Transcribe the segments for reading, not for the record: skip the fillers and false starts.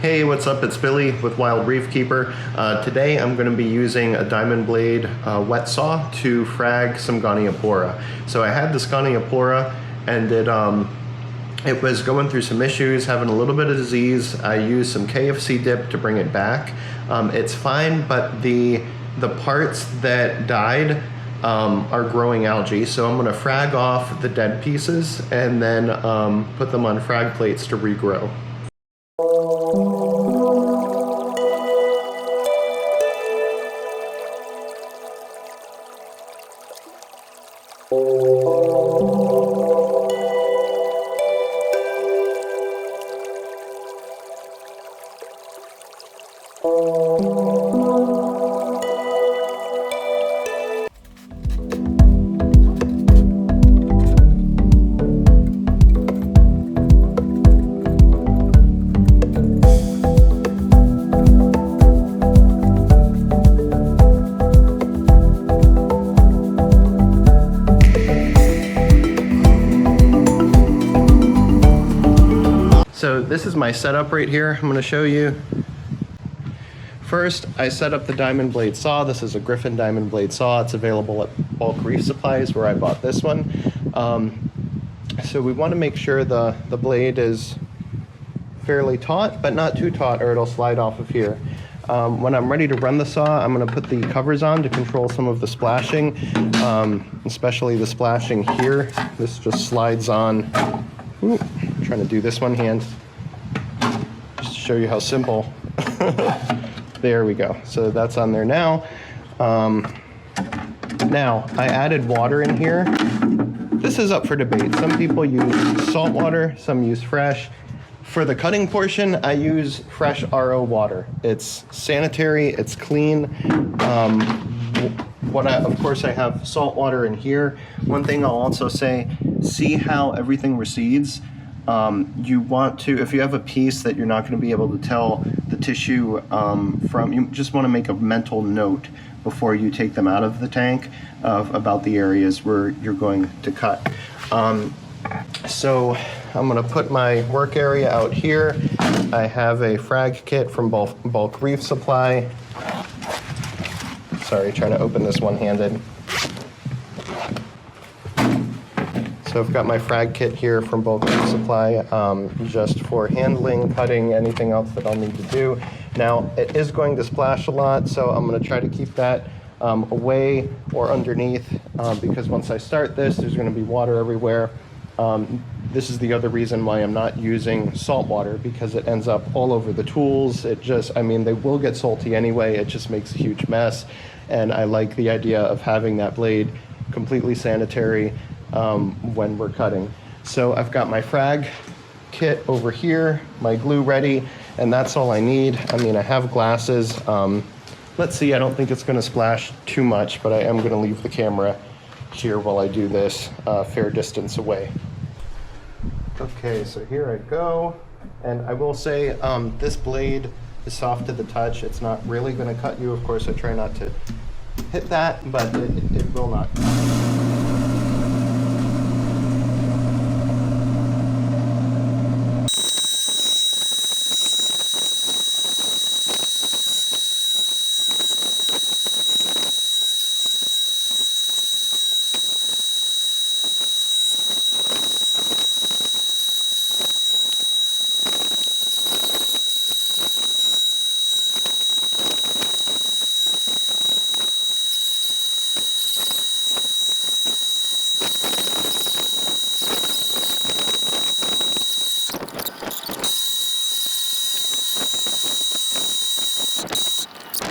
Hey, what's up? It's Billy with Wild Reef Keeper. Today I'm going to be using a diamond blade wet saw to frag some Goniopora. So I had this Goniopora and it was going through some issues, having a little bit of disease. I used some KFC dip to bring it back. It's fine, but the parts that died are growing algae. So I'm going to frag off the dead pieces and then put them on frag plates to regrow. So this is my setup right here. I'm going to show you. First, I set up the diamond blade saw. This is a Griffin diamond blade saw. It's available at Bulk Reef Supplies where I bought this one. So we want to make sure the blade is fairly taut, but not too taut or it'll slide off of here. When I'm ready to run the saw, I'm going to put the covers on to control some of the splashing, especially the splashing here. This just slides on. Ooh, I'm trying to do this one hand, just to show you how simple. There we go. So that's on there now. Now, I added water in here. This is up for debate. Some people use salt water, some use fresh. For the cutting portion, I use fresh RO water. It's sanitary, it's clean. Of course, I have salt water in here. One thing I'll also say, see how everything recedes. You want to, if you have a piece that you're not going to be able to tell the tissue from, you just want to make a mental note before you take them out of the tank about the areas where you're going to cut. So I'm going to put my work area out here. I have a frag kit from Bulk Reef Supply. Sorry, trying to open this one-handed. So I've got my frag kit here from Bulk Reef Supply, just for handling, cutting, anything else that I'll need to do. Now, it is going to splash a lot, so I'm going to try to keep that away or underneath, because once I start this, there's going to be water everywhere. This is the other reason why I'm not using salt water, because it ends up all over the tools. It just, I mean, they will get salty anyway. It just makes a huge mess. And I like the idea of having that blade completely sanitary when we're cutting. So I've got my frag kit over here, my glue ready, and that's all I need. I mean, I have glasses. Let's see, I don't think it's gonna splash too much, but I am gonna leave the camera here while I do this a fair distance away. Okay, so here I go. And I will say, this blade is soft to the touch. It's not really gonna cut you. Of course, I try not to hit that, but it will not.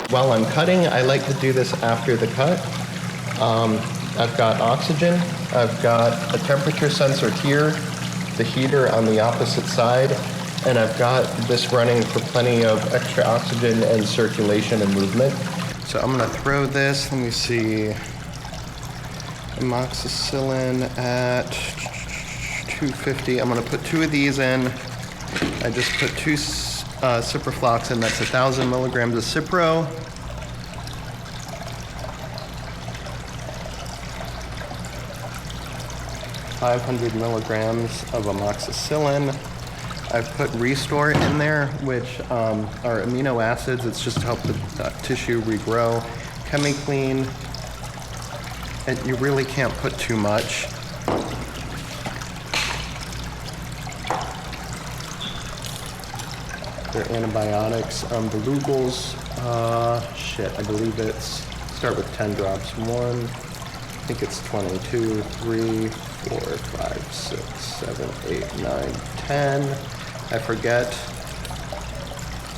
While I'm cutting, I like to do this after the cut. I've got oxygen, I've got a temperature sensor here, the heater on the opposite side, and I've got this running for plenty of extra oxygen and circulation and movement. So I'm gonna throw this, let me see, amoxicillin at 250. I'm gonna put 2 of these in. I just put 2 ciprofloxacin, that's 1,000 milligrams of Cipro. .500 milligrams of amoxicillin. I've put Restore in there, which are amino acids. It's just to help the tissue regrow. Chemi-Clean, and you really can't put too much. They're antibiotics. The Lugol's, I believe it's, start with 10 drops. 1, I think it's 20, 2, 3, 4, 5, 6, 7, 8, 9, 10. I forget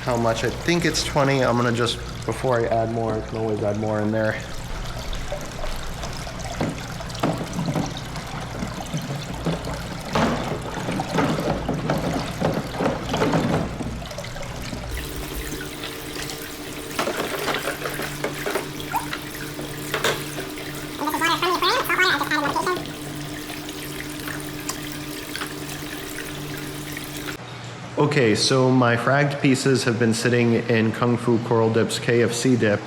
how much. I think it's 20. I'm gonna just, before I add more, I can always add more in there. Okay, so my fragged pieces have been sitting in Kung Fu Coral Dip's KFC dip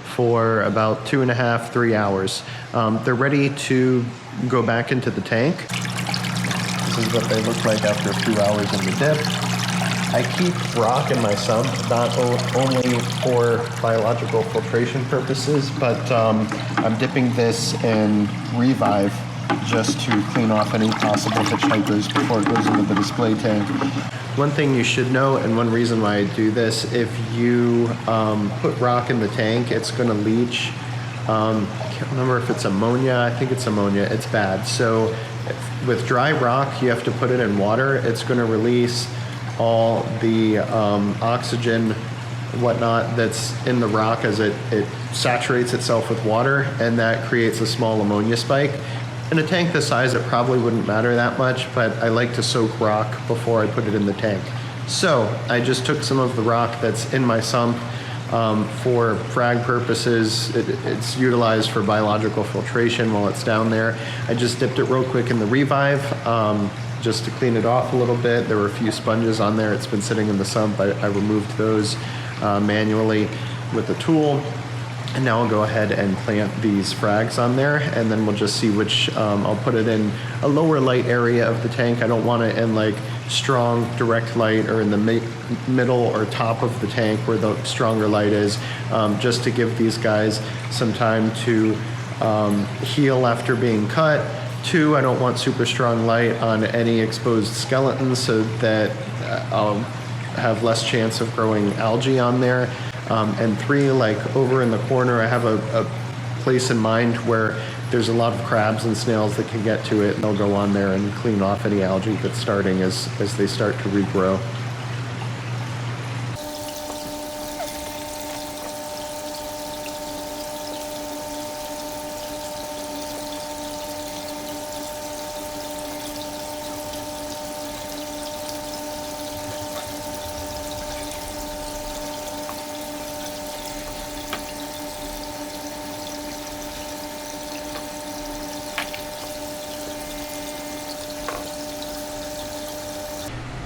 for about 2.5, 3 hours. They're ready to go back into the tank. This is what they look like after a few hours in the dip. I keep rock in my sump, not only for biological filtration purposes, but I'm dipping this in Revive just to clean off any possible hitchhikers before it goes into the display tank. One thing you should know, and one reason why I do this, if you put rock in the tank, it's going to leach. I can't remember if it's ammonia. I think it's ammonia. It's bad. So with dry rock, you have to put it in water. It's going to release all the oxygen, whatnot, that's in the rock as it saturates itself with water, and that creates a small ammonia spike. In a tank this size, it probably wouldn't matter that much, but I like to soak rock before I put it in the tank. So I just took some of the rock that's in my sump for frag purposes. It's utilized for biological filtration while it's down there. I just dipped it real quick in the Revive just to clean it off a little bit. There were a few sponges on there. It's been sitting in the sump. I removed those manually with a tool. And now I'll go ahead and plant these frags on there, and then we'll just see which, I'll put it in a lower light area of the tank. I don't want it in like strong direct light or in the middle or top of the tank where the stronger light is, just to give these guys some time to heal after being cut. 2, I don't want super strong light on any exposed skeletons so that I'll have less chance of growing algae on there. And 3, like over in the corner, I have a place in mind where there's a lot of crabs and snails that can get to it, and they'll go on there and clean off any algae that's starting as they start to regrow.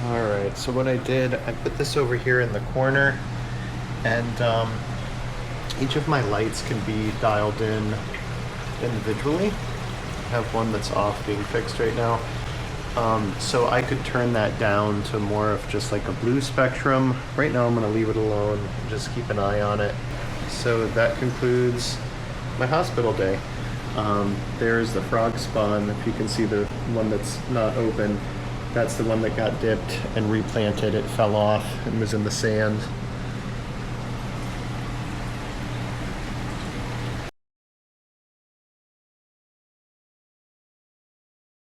Alright, so what I did, I put this over here in the corner, and each of my lights can be dialed in individually. I have one that's off being fixed right now. So I could turn that down to more of just like a blue spectrum. Right now I'm going to leave it alone and just keep an eye on it. So that concludes my hospital day. There's the frog spawn, if you can see the one that's not open. That's the one that got dipped and replanted. It fell off and was in the sand.